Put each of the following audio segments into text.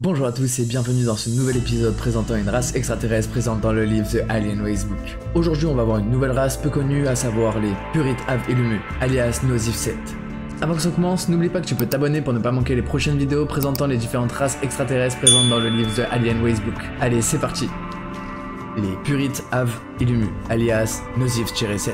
Bonjour à tous et bienvenue dans ce nouvel épisode présentant une race extraterrestre présente dans le livre The Alien Racebook. Aujourd'hui on va voir une nouvelle race peu connue, à savoir les Purite Av Illumu, alias Nosif 7. Avant que ça commence, n'oublie pas que tu peux t'abonner pour ne pas manquer les prochaines vidéos présentant les différentes races extraterrestres présentes dans le livre The Alien Racebook. Allez, c'est parti. Les Purite Av Illumu, alias Nosif-7.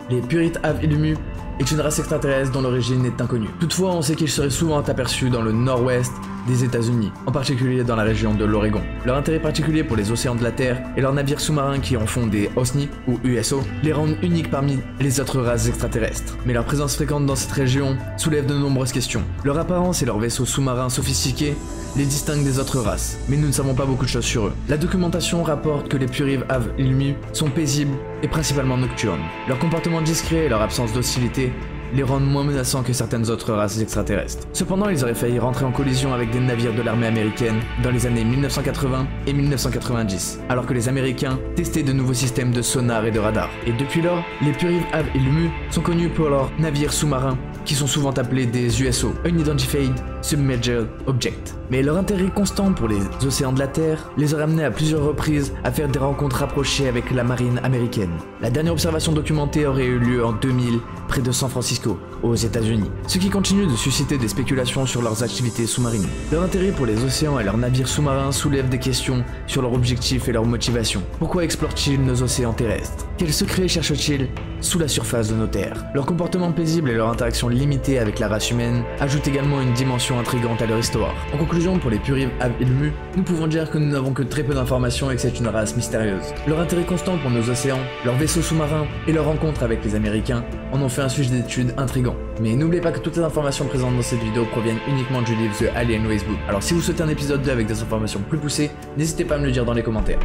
Les Purite Av Illumu est une race extraterrestre dont l'origine est inconnue. Toutefois, on sait qu'ils seraient souvent aperçus dans le nord-ouest des États-Unis, en particulier dans la région de l'Oregon. Leur intérêt particulier pour les océans de la Terre et leurs navires sous-marins qui en font des OSNI ou USO les rendent uniques parmi les autres races extraterrestres. Mais leur présence fréquente dans cette région soulève de nombreuses questions. Leur apparence et leurs vaisseaux sous-marins sophistiqués les distinguent des autres races, mais nous ne savons pas beaucoup de choses sur eux. La documentation rapporte que les Purite Av Illumu sont paisibles et principalement nocturnes. Leur comportement discret et leur absence d'hostilité les rendent moins menaçants que certaines autres races extraterrestres. Cependant, ils auraient failli rentrer en collision avec des navires de l'armée américaine dans les années 1980 et 1990, alors que les Américains testaient de nouveaux systèmes de sonar et de radar. Et depuis lors, les Purite Av Illumu sont connus pour leurs navires sous-marins, qui sont souvent appelés des USO, Unidentified Submerged Object. Mais leur intérêt constant pour les océans de la Terre les aurait amenés à plusieurs reprises à faire des rencontres rapprochées avec la marine américaine. La dernière observation documentée aurait eu lieu en 2000 près de San Francisco, aux États-Unis, ce qui continue de susciter des spéculations sur leurs activités sous-marines. Leur intérêt pour les océans et leurs navires sous-marins soulève des questions sur leur objectif et leur motivation. Pourquoi explorent-ils nos océans terrestres? Quels secrets cherchent-ils sous la surface de nos terres? Leur comportement paisible et leur interaction limitée avec la race humaine ajoutent également une dimension intrigante à leur histoire. En conclusion, pour les Purite Av Illumu, nous pouvons dire que nous n'avons que très peu d'informations et que c'est une race mystérieuse. Leur intérêt constant pour nos océans, leurs vaisseaux sous-marins et leur rencontre avec les Américains en ont fait un sujet d'étude intrigant. Mais n'oubliez pas que toutes les informations présentes dans cette vidéo proviennent uniquement du livre The Alien Racebook. Alors si vous souhaitez un épisode 2 avec des informations plus poussées, n'hésitez pas à me le dire dans les commentaires.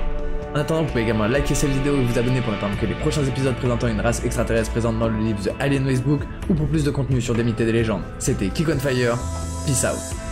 En attendant, vous pouvez également liker cette vidéo et vous abonner pour ne pas manquer les prochains épisodes présentant une race extraterrestre présente dans le livre The Alien Racebook ou pour plus de contenu sur des mythes et des légendes. C'était Kick on Fire, peace out.